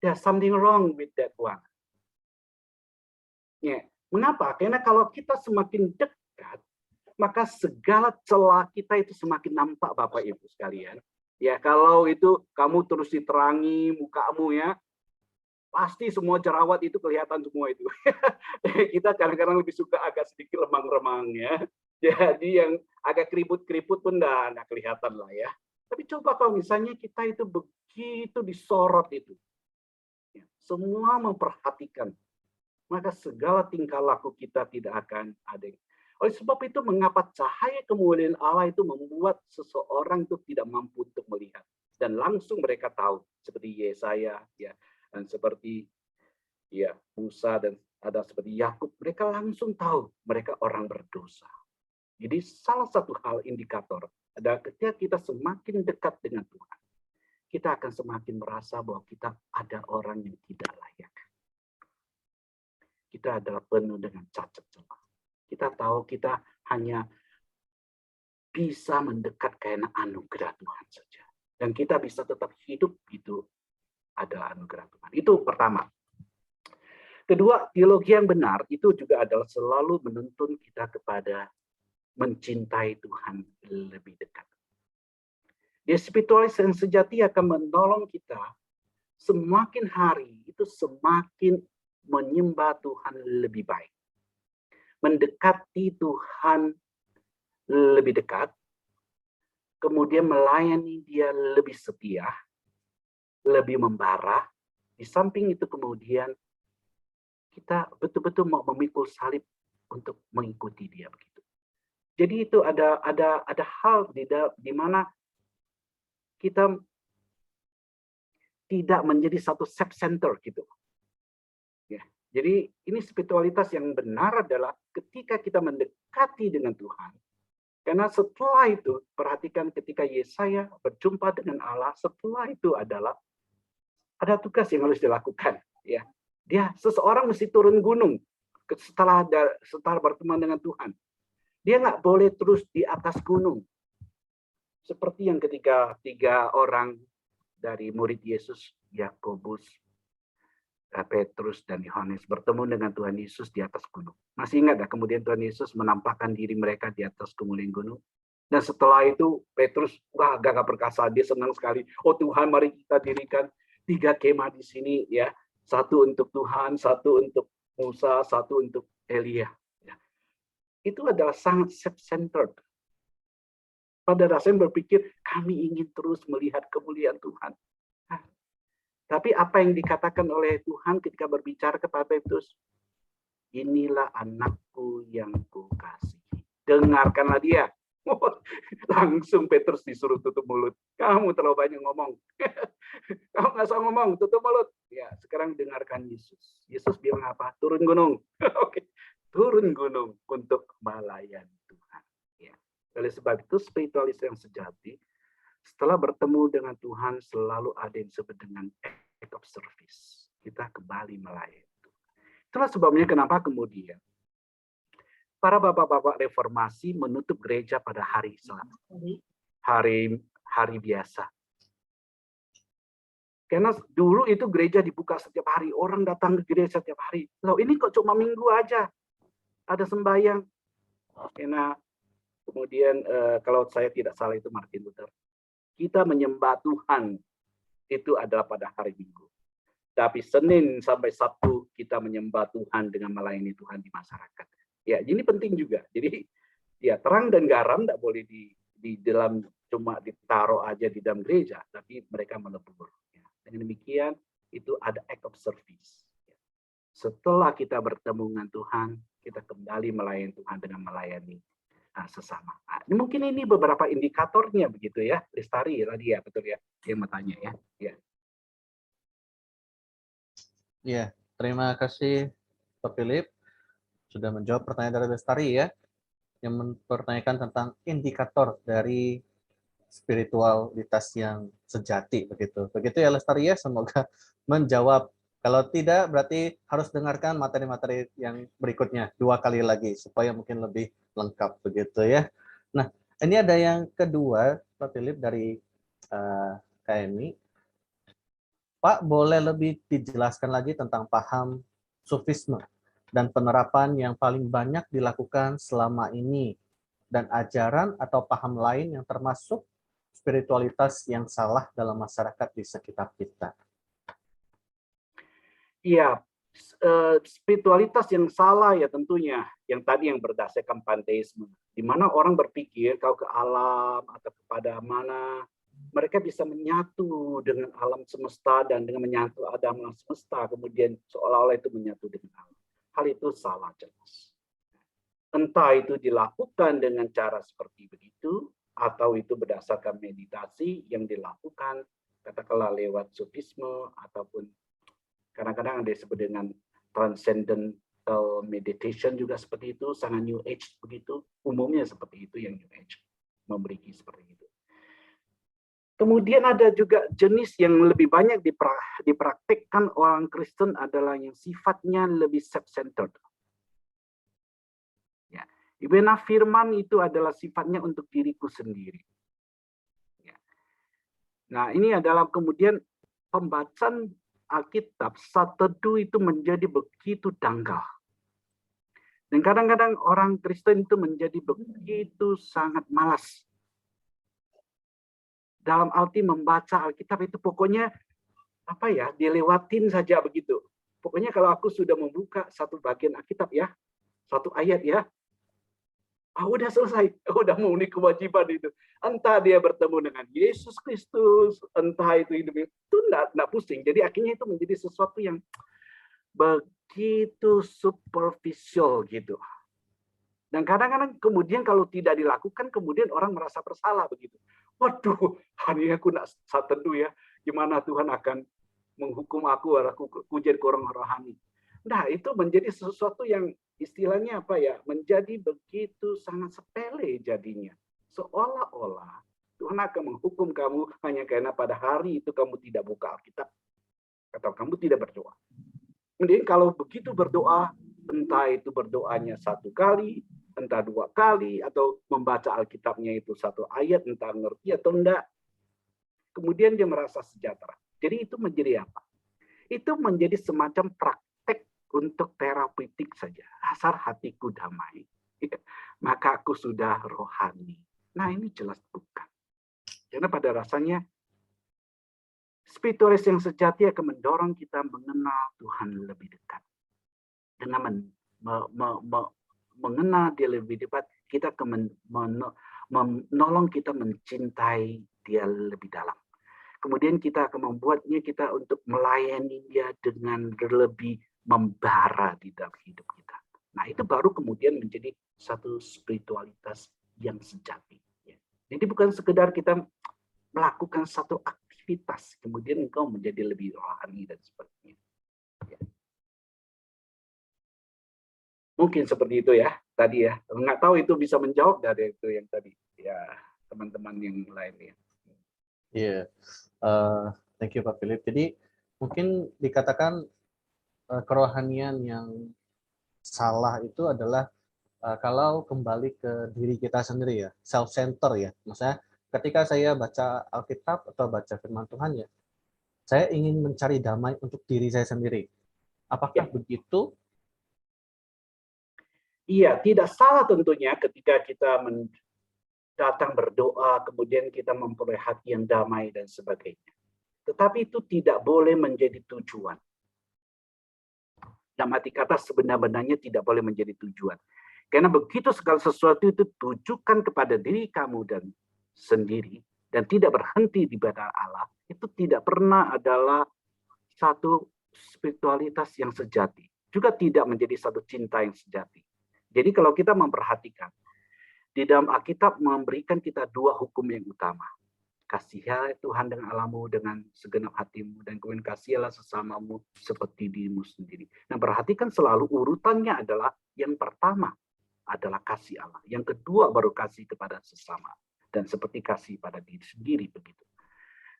there's something wrong with that one. Ya, mengapa? Karena kalau kita semakin dekat, maka segala celah kita itu semakin nampak, Bapak Ibu sekalian. Ya, kalau itu kamu terus diterangi mukamu ya, pasti semua jerawat itu kelihatan semua itu. Kita kadang-kadang lebih suka agak sedikit remang-remang ya. Jadi yang agak keriput-keriput pun nggak kelihatan lah ya. Tapi coba kalau misalnya kita itu begitu disorot itu. Ya, semua memperhatikan. Maka segala tingkah laku kita tidak akan ada. Oleh sebab itu, mengapa cahaya kemuliaan Allah itu membuat seseorang itu tidak mampu untuk melihat. Dan langsung mereka tahu. Seperti Yesaya, ya, dan seperti ya Musa, dan ada seperti Yakub. Mereka langsung tahu mereka orang berdosa. Jadi salah satu hal indikator adalah ketika kita semakin dekat dengan Tuhan. kita akan semakin merasa bahwa kita ada orang yang tidak layak. Kita adalah penuh dengan cacat celah. Kita tahu kita hanya bisa mendekat karena anugerah Tuhan saja. Dan kita bisa tetap hidup, itu adalah anugerah Tuhan. Itu pertama. Kedua, teologi yang benar itu juga adalah selalu menuntun kita kepada mencintai Tuhan lebih dekat. Dia spiritualis yang sejati akan menolong kita semakin hari itu semakin menyembah Tuhan lebih baik. Mendekati Tuhan lebih dekat, kemudian melayani Dia lebih setia, lebih membara. Di samping itu kemudian kita betul-betul mau memikul salib untuk mengikuti Dia begitu. Jadi itu ada hal di mana kita tidak menjadi satu self-center gitu. Ya. Jadi ini spiritualitas yang benar adalah ketika kita mendekati dengan Tuhan. Karena setelah itu, perhatikan ketika Yesaya berjumpa dengan Allah, setelah itu adalah ada tugas yang harus dilakukan. Ya, seseorang mesti turun gunung setelah bertemu dengan Tuhan. Dia nggak boleh terus di atas gunung. Seperti yang ketika 3 orang dari murid Yesus, Yakobus, Petrus, dan Yohanes bertemu dengan Tuhan Yesus di atas gunung. Masih ingat ya, kemudian Tuhan Yesus menampakkan diri mereka di atas kemuliaan gunung. Dan setelah itu Petrus, wah gagah perkasa, dia senang sekali. Oh Tuhan, mari kita dirikan 3 kemah di sini ya. 1 untuk Tuhan, 1 untuk Musa, 1 untuk Elia. Ya. Itu adalah sangat self-centered. Pada dasarnya berpikir, kami ingin terus melihat kemuliaan Tuhan. Tapi apa yang dikatakan oleh Tuhan ketika berbicara kepada Petrus? Inilah anakku yang kukasihi. Dengarkanlah dia. Langsung Petrus disuruh tutup mulut. Kamu terlalu banyak ngomong. Kamu nggak usah ngomong, tutup mulut. Ya, sekarang dengarkan Yesus. Yesus bilang apa? Turun gunung. Oke, turun gunung untuk melayani Tuhan. Ya. Oleh sebab itu, spiritualis yang sejati, setelah bertemu dengan Tuhan, selalu ada yang disebut dengan act of service. Kita kembali melayani Tuhan. Itulah sebabnya kenapa kemudian para bapak-bapak reformasi menutup gereja pada hari Selasa, hari biasa. Karena dulu itu gereja dibuka setiap hari, orang datang ke gereja setiap hari. Loh ini kok cuma minggu aja ada sembahyang. Karena kemudian kalau saya tidak salah itu Martin Luther, kita menyembah Tuhan itu adalah pada hari Minggu. Tapi Senin sampai Sabtu kita menyembah Tuhan dengan melayani Tuhan di masyarakat. Ya, ini penting juga. Jadi ya terang dan garam tidak boleh di dalam cuma ditaruh aja di dalam gereja, tapi mereka melebur. Ya. Dengan demikian itu ada act of service. Ya. Setelah kita bertemu dengan Tuhan, kita kembali melayani Tuhan dengan melayani sesama. Mungkin ini beberapa indikatornya begitu ya, Lestari tadi ya, betul ya, yang bertanya ya. Ya. Ya, terima kasih Pak Philip sudah menjawab pertanyaan dari Lestari ya, yang mempertanyakan tentang indikator dari spiritualitas yang sejati begitu. Begitu ya Lestari ya, semoga menjawab. Kalau tidak berarti harus dengarkan materi-materi yang berikutnya 2 kali lagi supaya mungkin lebih lengkap begitu ya. Nah, ini ada yang kedua Pak Philip dari KMI. Pak, boleh lebih dijelaskan lagi tentang paham sufisme dan penerapan yang paling banyak dilakukan selama ini dan ajaran atau paham lain yang termasuk spiritualitas yang salah dalam masyarakat di sekitar kita? Iya, spiritualitas yang salah ya tentunya yang tadi yang berdasarkan panteisme, di mana orang berpikir kalau ke alam atau kepada mana mereka bisa menyatu dengan alam semesta dan dengan menyatu alam semesta kemudian seolah-olah itu menyatu dengan alam. Hal itu salah jelas. Entah itu dilakukan dengan cara seperti begitu atau itu berdasarkan meditasi yang dilakukan katakanlah lewat sufisme ataupun kadang-kadang ada disebut dengan transcendental meditation juga seperti itu, sangat New Age begitu. Umumnya seperti itu yang New Age memberi seperti itu. Kemudian ada juga jenis yang lebih banyak dipraktikkan orang Kristen adalah yang sifatnya lebih self-centered. Ya. Dimana firman itu adalah sifatnya untuk diriku sendiri. Ya. Nah, ini adalah kemudian pembacaan Alkitab saat teduh itu menjadi begitu dangkal. Dan kadang-kadang orang Kristen itu menjadi begitu sangat malas. Dalam arti membaca Alkitab itu pokoknya dilewatin saja begitu. Pokoknya kalau aku sudah membuka satu bagian Alkitab ya, satu ayat ya, udah selesai, udah memenuhi kewajiban itu. Entah dia bertemu dengan Yesus Kristus, entah itu hidupnya, itu enggak pusing. Jadi akhirnya itu menjadi sesuatu yang begitu superficial gitu. Dan kadang-kadang kemudian kalau tidak dilakukan, kemudian orang merasa bersalah begitu. Waduh, hari ini aku nak saat teduh ya, gimana Tuhan akan menghukum aku jadi orang rohani. Nah, itu menjadi sesuatu yang istilahnya menjadi begitu sangat sepele jadinya. Seolah-olah Tuhan akan menghukum kamu hanya karena pada hari itu kamu tidak buka Alkitab atau kamu tidak berdoa. Kemudian kalau begitu berdoa, entah itu berdoanya 1 kali, entah 2 kali, atau membaca Alkitabnya itu 1 ayat, entah ngerti atau enggak. Kemudian dia merasa sejahtera. Jadi itu menjadi apa? Itu menjadi semacam praktek untuk terapeutik saja. Asal hatiku damai, maka aku sudah rohani. Nah, ini jelas bukan. Karena pada rasanya, spiritualis yang sejati akan mendorong kita mengenal Tuhan lebih dekat. Dengan mengenal dia lebih dekat, kita akan menolong kita mencintai dia lebih dalam. Kemudian kita akan membuatnya kita untuk melayani dia dengan lebih membara di dalam hidup kita. Nah, itu baru kemudian menjadi satu spiritualitas yang sejati. Jadi bukan sekedar kita melakukan satu aktivitas, kemudian engkau menjadi lebih rohani dan sebagainya. Mungkin seperti itu ya tadi ya. Nggak tahu itu bisa menjawab dari itu yang tadi ya teman-teman yang lainnya. Iya, thank you Pak Philip. Jadi mungkin dikatakan kerohanian yang salah itu adalah kalau kembali ke diri kita sendiri ya, self-center ya. Maksudnya ketika saya baca Alkitab atau baca firman Tuhan ya, saya ingin mencari damai untuk diri saya sendiri. Apakah begitu? Iya, tidak salah tentunya ketika kita datang berdoa, kemudian kita memperoleh hati yang damai dan sebagainya. Tetapi itu tidak boleh menjadi tujuan. Dalam arti kata sebenarnya tidak boleh menjadi tujuan. Karena begitu segala sesuatu itu tujukan kepada diri kamu dan sendiri, dan tidak berhenti di badan Allah, itu tidak pernah adalah satu spiritualitas yang sejati. Juga tidak menjadi satu cinta yang sejati. Jadi kalau kita memperhatikan, di dalam Alkitab memberikan kita 2 hukum yang utama. Kasihilah Tuhan dengan Allahmu dengan segenap hatimu, dan kemudian kasihilah sesamamu seperti dirimu sendiri. Nah, perhatikan selalu urutannya adalah yang pertama adalah kasih Allah. Yang kedua baru kasih kepada sesama. Dan seperti kasih pada diri sendiri begitu.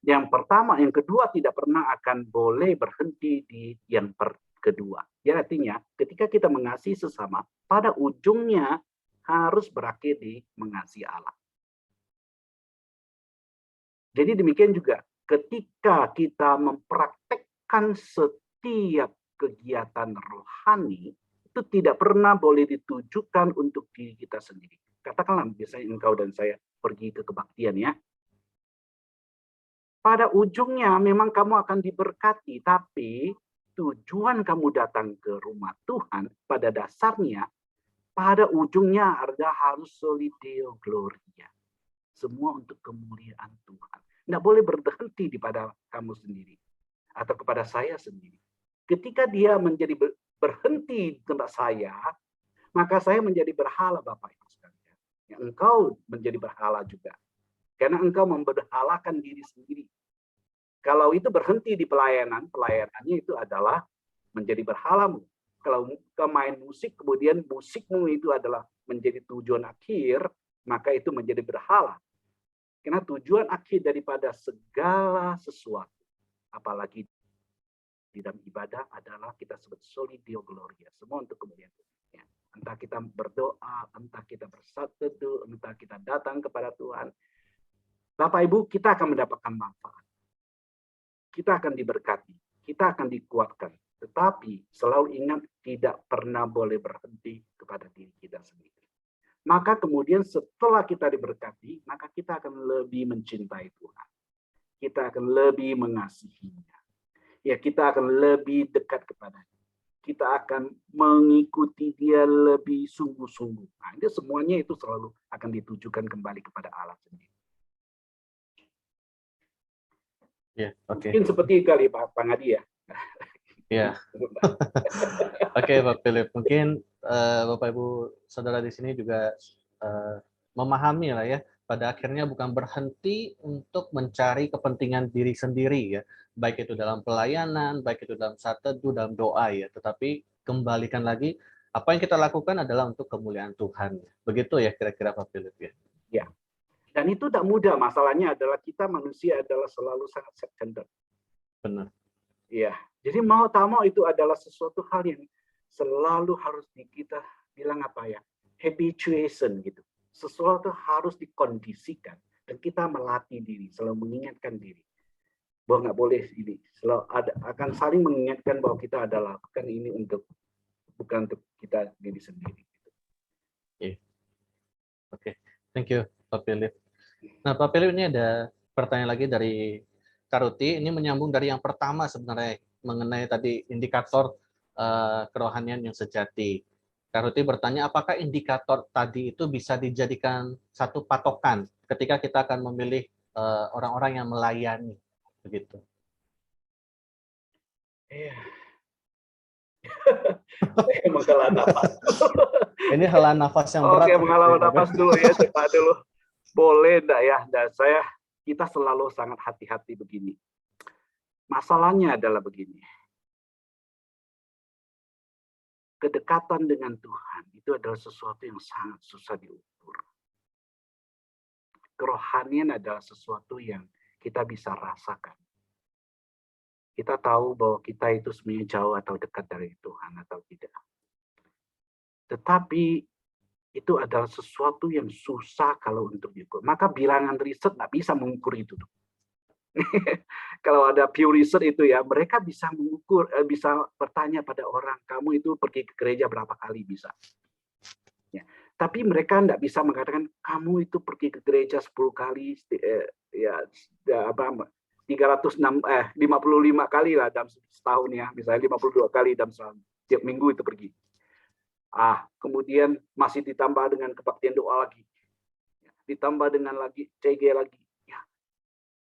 Yang pertama, yang kedua tidak pernah akan boleh berhenti di yang kedua. Ya, artinya ketika kita mengasihi sesama, pada ujungnya harus berakhir di mengasihi Allah. Jadi demikian juga ketika kita mempraktekkan setiap kegiatan rohani, itu tidak pernah boleh ditujukan untuk diri kita sendiri. Katakanlah biasanya engkau dan saya pergi ke kebaktian ya. Pada ujungnya memang kamu akan diberkati, tapi tujuan kamu datang ke rumah Tuhan pada dasarnya, pada ujungnya ada harus soli Deo Gloria. Semua untuk kemuliaan Tuhan. Tidak boleh berhenti pada kamu sendiri atau kepada saya sendiri. Ketika dia menjadi berhenti di tempat saya, maka saya menjadi berhala Bapak Ibu sekalian. Ya, engkau menjadi berhala juga. Karena engkau memberhalakan diri sendiri. Kalau itu berhenti di pelayanan, pelayanannya itu adalah menjadi berhalamu. Kalau engkau main musik, kemudian musikmu itu adalah menjadi tujuan akhir, maka itu menjadi berhala. Karena tujuan akhir daripada segala sesuatu, apalagi di dalam ibadah adalah kita sebut soli deo gloria, semua untuk kemuliaan Tuhan. Ya. Entah kita berdoa, entah kita bersatu, entah kita datang kepada Tuhan, Bapak Ibu, kita akan mendapatkan manfaat. Kita akan diberkati, kita akan dikuatkan. Tetapi selalu ingat tidak pernah boleh berhenti kepada diri kita sendiri. Maka kemudian setelah kita diberkati, maka kita akan lebih mencintai Tuhan. Kita akan lebih mengasihinya. Ya, kita akan lebih dekat kepadanya. Kita akan mengikuti dia lebih sungguh-sungguh. Nah, itu semuanya itu selalu akan ditujukan kembali kepada Allah sendiri. Ya, oke. Mungkin seperti kali Pak Ngadi ya. Ya. Oke, Pak Philip. Mungkin Bapak Ibu Saudara di sini juga memahami lah ya. Pada akhirnya bukan berhenti untuk mencari kepentingan diri sendiri ya. Baik itu dalam pelayanan, baik itu dalam saat teduh, dalam doa ya. Tetapi kembalikan lagi, apa yang kita lakukan adalah untuk kemuliaan Tuhan. Begitu ya kira-kira Pak Philip ya. Ya. Dan itu tidak mudah. Masalahnya adalah kita manusia adalah selalu sangat self-centered. Benar. Iya. Jadi mau tak mau itu adalah sesuatu hal yang selalu harus kita bilang apa ya, habituation gitu. Sesuatu harus dikondisikan dan kita melatih diri, selalu mengingatkan diri bahwa nggak boleh ini. Selalu akan saling mengingatkan bahwa kita adalah lakukan ini bukan untuk kita diri sendiri. Oke, thank you Pak Philip. Nah Pak Philip, ini ada pertanyaan lagi dari Karuti. Ini menyambung dari yang pertama sebenarnya mengenai tadi indikator kerohanian yang sejati. Karuti bertanya, apakah indikator tadi itu bisa dijadikan satu patokan ketika kita akan memilih orang-orang yang melayani, begitu? Iya. Saya menghela nafas. Ini hela nafas yang berat. Oke, menghela nafas dulu ya, cepat dulu. Boleh enggak ya? Dan kita selalu sangat hati-hati begini. Masalahnya adalah begini. Kedekatan dengan Tuhan itu adalah sesuatu yang sangat susah diukur. Kerohanian adalah sesuatu yang kita bisa rasakan. Kita tahu bahwa kita itu sebenarnya jauh atau dekat dari Tuhan atau tidak. Tetapi itu adalah sesuatu yang susah kalau untuk diukur. Maka bilangan riset nggak bisa mengukur itu. Kalau ada Pew Research itu ya, mereka bisa mengukur, bisa bertanya pada orang, kamu itu pergi ke gereja berapa kali bisa. Ya. Tapi mereka tidak bisa mengatakan, kamu itu pergi ke gereja 10 kali, 55 kali lah dalam setahun ya, misalnya 52 kali dalam setahun, tiap minggu itu pergi. Kemudian masih ditambah dengan kebaktian doa lagi, ditambah dengan lagi CG lagi.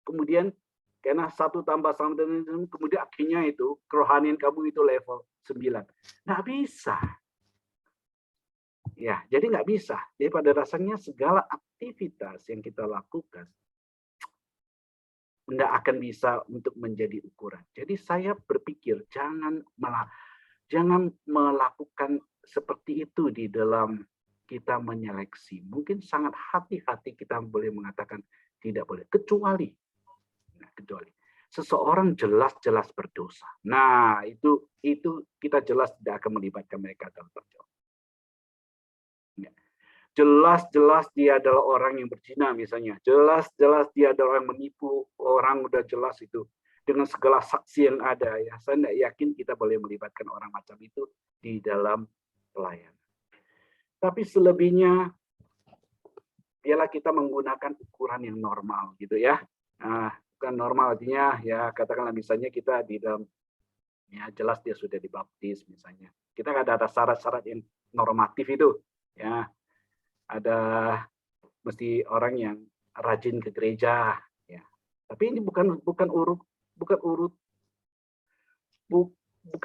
Kemudian karena satu tambah sama dengan kemudian akhirnya itu kerohanian kamu itu level 9. Nggak bisa. Ya, jadi nggak bisa. Jadi pada dasarnya segala aktivitas yang kita lakukan nggak akan bisa untuk menjadi ukuran. Jadi saya berpikir jangan melakukan seperti itu di dalam kita menyeleksi. Mungkin sangat hati-hati kita boleh mengatakan tidak boleh. Kecuali seseorang jelas-jelas berdosa. Nah, itu kita jelas tidak akan melibatkan mereka dalam perjalanan. Ya. Jelas-jelas dia adalah orang yang berzina misalnya. Jelas-jelas dia adalah orang yang menipu orang, udah jelas itu. Dengan segala saksi yang ada ya. Saya tidak yakin kita boleh melibatkan orang macam itu di dalam pelayanan. Tapi selebihnya biarlah kita menggunakan ukuran yang normal gitu ya. Bukan normal artinya ya katakanlah misalnya kita di dalam ya jelas dia sudah dibaptis misalnya. Kita nggak ada syarat-syarat yang normatif itu ya. Ada mesti orang yang rajin ke gereja ya. Tapi ini bukan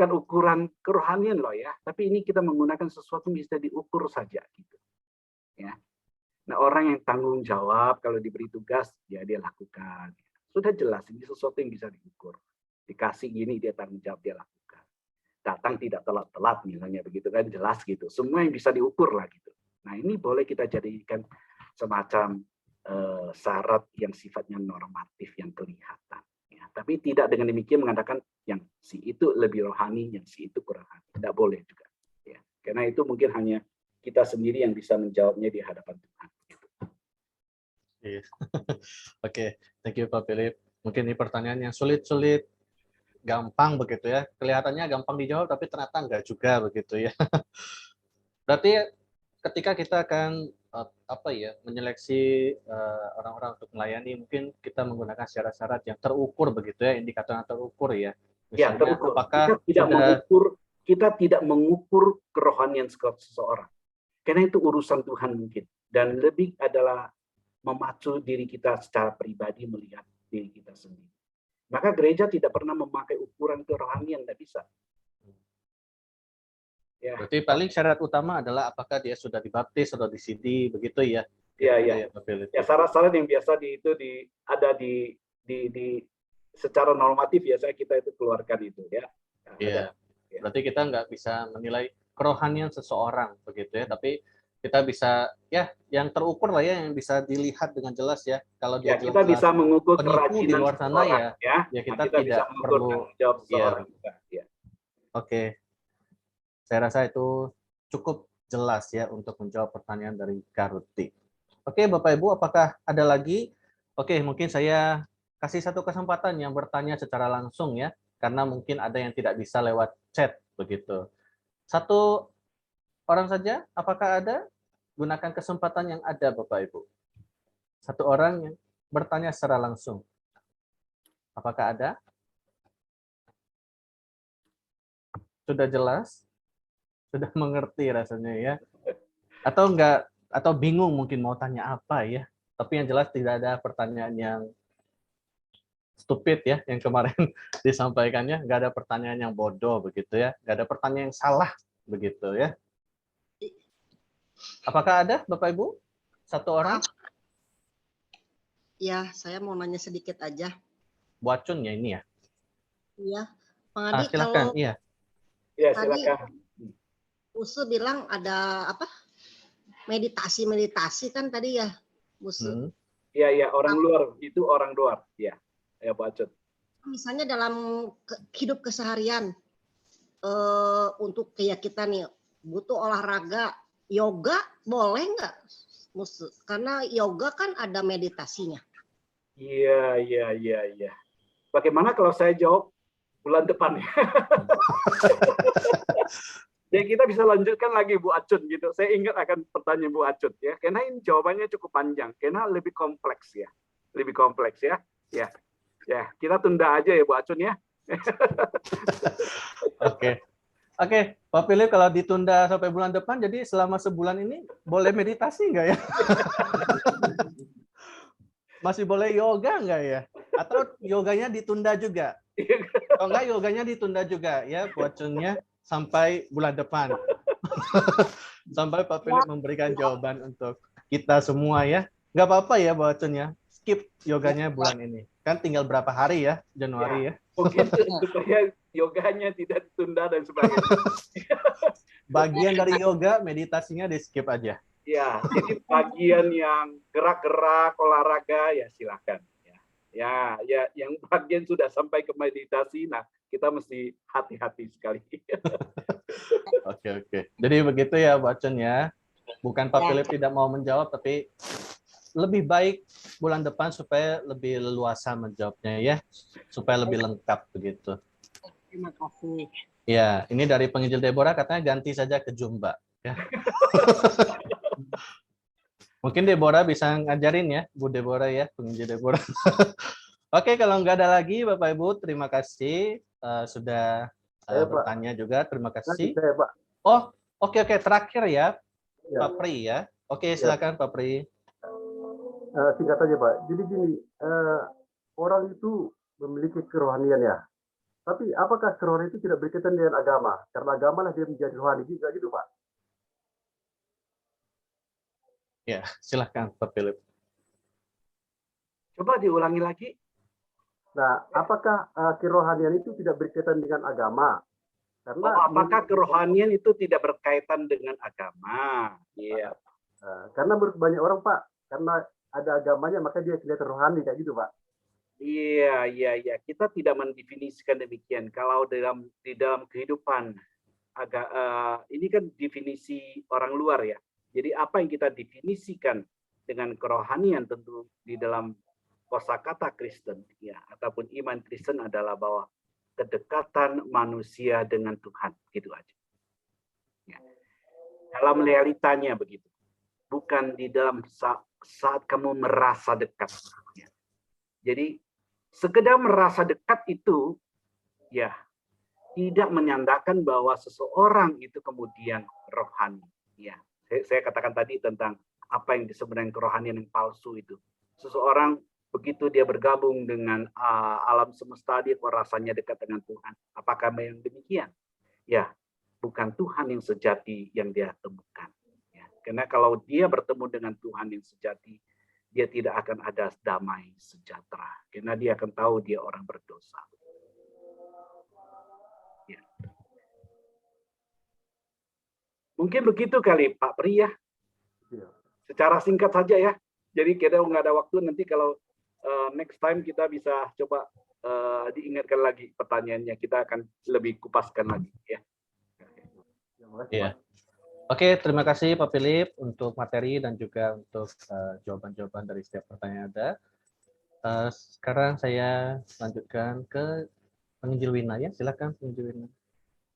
ukuran kerohanian loh ya. Tapi ini kita menggunakan sesuatu yang bisa diukur saja gitu. Ya. Nah, orang yang tanggung jawab kalau diberi tugas ya dia lakukan. Sudah jelas ini sesuatu yang bisa diukur. Dikasih gini dia tanggung jawab dia lakukan. Datang tidak telat-telat misalnya begitu kan jelas gitu. Semua yang bisa diukur lah gitu. Nah, ini boleh kita jadikan semacam syarat yang sifatnya normatif yang kelihatan. Ya, tapi tidak dengan demikian mengatakan yang si itu lebih rohani, yang si itu kurang rohani. Tidak boleh juga. Ya, karena itu mungkin hanya kita sendiri yang bisa menjawabnya di hadapan Tuhan. Gitu. Yes. Oke, thank you Pak Philip. Mungkin ini pertanyaan yang sulit-sulit, gampang begitu ya. Kelihatannya gampang dijawab, tapi ternyata enggak juga begitu ya. Berarti ketika kita akan menyeleksi orang-orang untuk melayani, mungkin kita menggunakan syarat-syarat yang terukur begitu ya, indikator yang terukur ya. Ya, Misalnya terukur. apakah Kita tidak mengukur kerohanian seseorang. Karena itu urusan Tuhan mungkin. Dan lebih adalah memacu diri kita secara pribadi melihat diri kita sendiri. Maka gereja tidak pernah memakai ukuran kerohanian, tidak bisa. Ya. Berarti paling syarat utama adalah apakah dia sudah dibaptis atau disidi, begitu ya? Iya. Ya, syarat-syarat yang biasa ada di secara normatif biasanya kita itu keluarkan itu ya. Iya. Berarti kita nggak bisa menilai kerohanian seseorang begitu ya, tapi kita bisa ya yang terukur lah ya, yang bisa dilihat dengan jelas ya. Kalau dia kita bisa mengukur kerajinan di luar sana ya kita tidak bisa perlu jawab seseorang. Ya. Oke. Saya rasa itu cukup jelas ya untuk menjawab pertanyaan dari Karuti. Oke, Bapak Ibu, apakah ada lagi? Oke, mungkin saya kasih satu kesempatan yang bertanya secara langsung ya, karena mungkin ada yang tidak bisa lewat chat begitu. Satu orang saja, apakah ada? Gunakan kesempatan yang ada, Bapak Ibu. Satu orang yang bertanya secara langsung. Apakah ada? Sudah jelas? Sudah mengerti rasanya ya? Atau enggak, atau bingung mungkin mau tanya apa ya? Tapi yang jelas tidak ada pertanyaan yang stupid ya, yang kemarin disampaikannya. Enggak ada pertanyaan yang bodoh begitu ya. Enggak ada pertanyaan yang salah begitu ya. Apakah ada Bapak Ibu? Satu orang? Ya, saya mau nanya sedikit aja. Bu Acun ya ini ya? Iya. Bang Adi, silakan. kalau iya. Ya, silakan. Musuh bilang ada apa? Meditasi kan tadi ya, Musuh. Iya, orang luar, itu orang luar. Ya, Bu Acun. Misalnya dalam hidup keseharian, untuk kayak kita nih, butuh olahraga, yoga boleh nggak, Musuh? Karena yoga kan ada meditasinya. Iya. Bagaimana kalau saya jawab bulan depan? Jadi kita bisa lanjutkan lagi Bu Acun gitu. Saya ingat akan pertanyaan Bu Acun ya. Karena ini jawabannya cukup panjang. Karena lebih kompleks ya. Ya, kita tunda aja ya Bu Acun ya. Oke, Pak Philip, kalau ditunda sampai bulan depan, jadi selama sebulan ini boleh meditasi nggak ya? Masih boleh yoga nggak ya? Atau yoganya ditunda juga? Kalau nggak, yoganya ditunda juga ya, buat Cunnya sampai bulan depan. Sampai Pak Philip memberikan jawaban untuk kita semua ya. Nggak apa-apa ya, buat Cunnya. Skip yoganya bulan ini. Kan tinggal berapa hari ya, Januari ya. Mungkin supaya yoganya tidak ditunda dan sebagainya. Bagian dari yoga, meditasinya di skip aja. Ya, jadi bagian yang gerak-gerak, olahraga, ya silakan. Ya, yang bagian sudah sampai ke meditasi, nah kita mesti hati-hati sekali. Oke. Jadi begitu ya, Mbak Cun ya. Bukan Pak Philip tidak mau menjawab, tapi lebih baik bulan depan supaya lebih leluasa menjawabnya ya, supaya lebih lengkap begitu. Terima kasih. Ya, ini dari penginjil Deborah katanya ganti saja ke Jumba. Ya. Mungkin Deborah bisa ngajarin ya, Bu Deborah ya, penginjil Deborah. Oke, kalau nggak ada lagi Bapak Ibu, terima kasih sudah bertanya juga, terima kasih. Oh, oke, terakhir ya, Pak Pri ya. Oke, silakan Pak Pri. Singkat saja Pak, jadi gini, orang itu memiliki kerohanian ya, tapi apakah kerohanian itu tidak berkaitan dengan agama? Karena agama lah dia menjadi rohani juga gitu Pak. Ya, silakan Pak Philip. Coba diulangi lagi. Nah, apakah kerohanian itu tidak berkaitan dengan agama? Karena apakah kerohanian itu tidak berkaitan dengan agama? Iya. Karena menurut banyak orang Pak, karena ada agamanya maka dia kelihatan rohani kayak gitu, Pak. Iya. Kita tidak mendefinisikan demikian. Kalau di dalam kehidupan ini kan definisi orang luar ya. Jadi apa yang kita definisikan dengan kerohanian tentu di dalam kosakata Kristen ya ataupun iman Kristen adalah bahwa kedekatan manusia dengan Tuhan gitu aja. Ya. Dalam realitanya begitu. Bukan di dalam saat kamu merasa dekat. Ya. Jadi sekedar merasa dekat itu ya tidak menyandarkan bahwa seseorang itu kemudian rohani. Ya, saya katakan tadi tentang apa yang disebut dengan kerohanian yang palsu itu. Seseorang begitu dia bergabung dengan alam semesta, dia kok rasanya dekat dengan Tuhan. Apakah memang demikian? Ya, bukan Tuhan yang sejati yang dia temukan. Ya, karena kalau dia bertemu dengan Tuhan yang sejati, dia tidak akan ada damai sejahtera. Karena dia akan tahu dia orang berdosa. Ya. Mungkin begitu kali Pak Pri ya. Iya. Secara singkat saja ya. Jadi kita nggak ada waktu, nanti kalau next time kita bisa coba diingatkan lagi pertanyaannya. Kita akan lebih kupaskan lagi ya. Iya. Oke, terima kasih Pak Philip untuk materi dan juga untuk jawaban-jawaban dari setiap pertanyaan Anda. Sekarang saya lanjutkan ke penginjil Wina ya. Silakan penginjil Wina.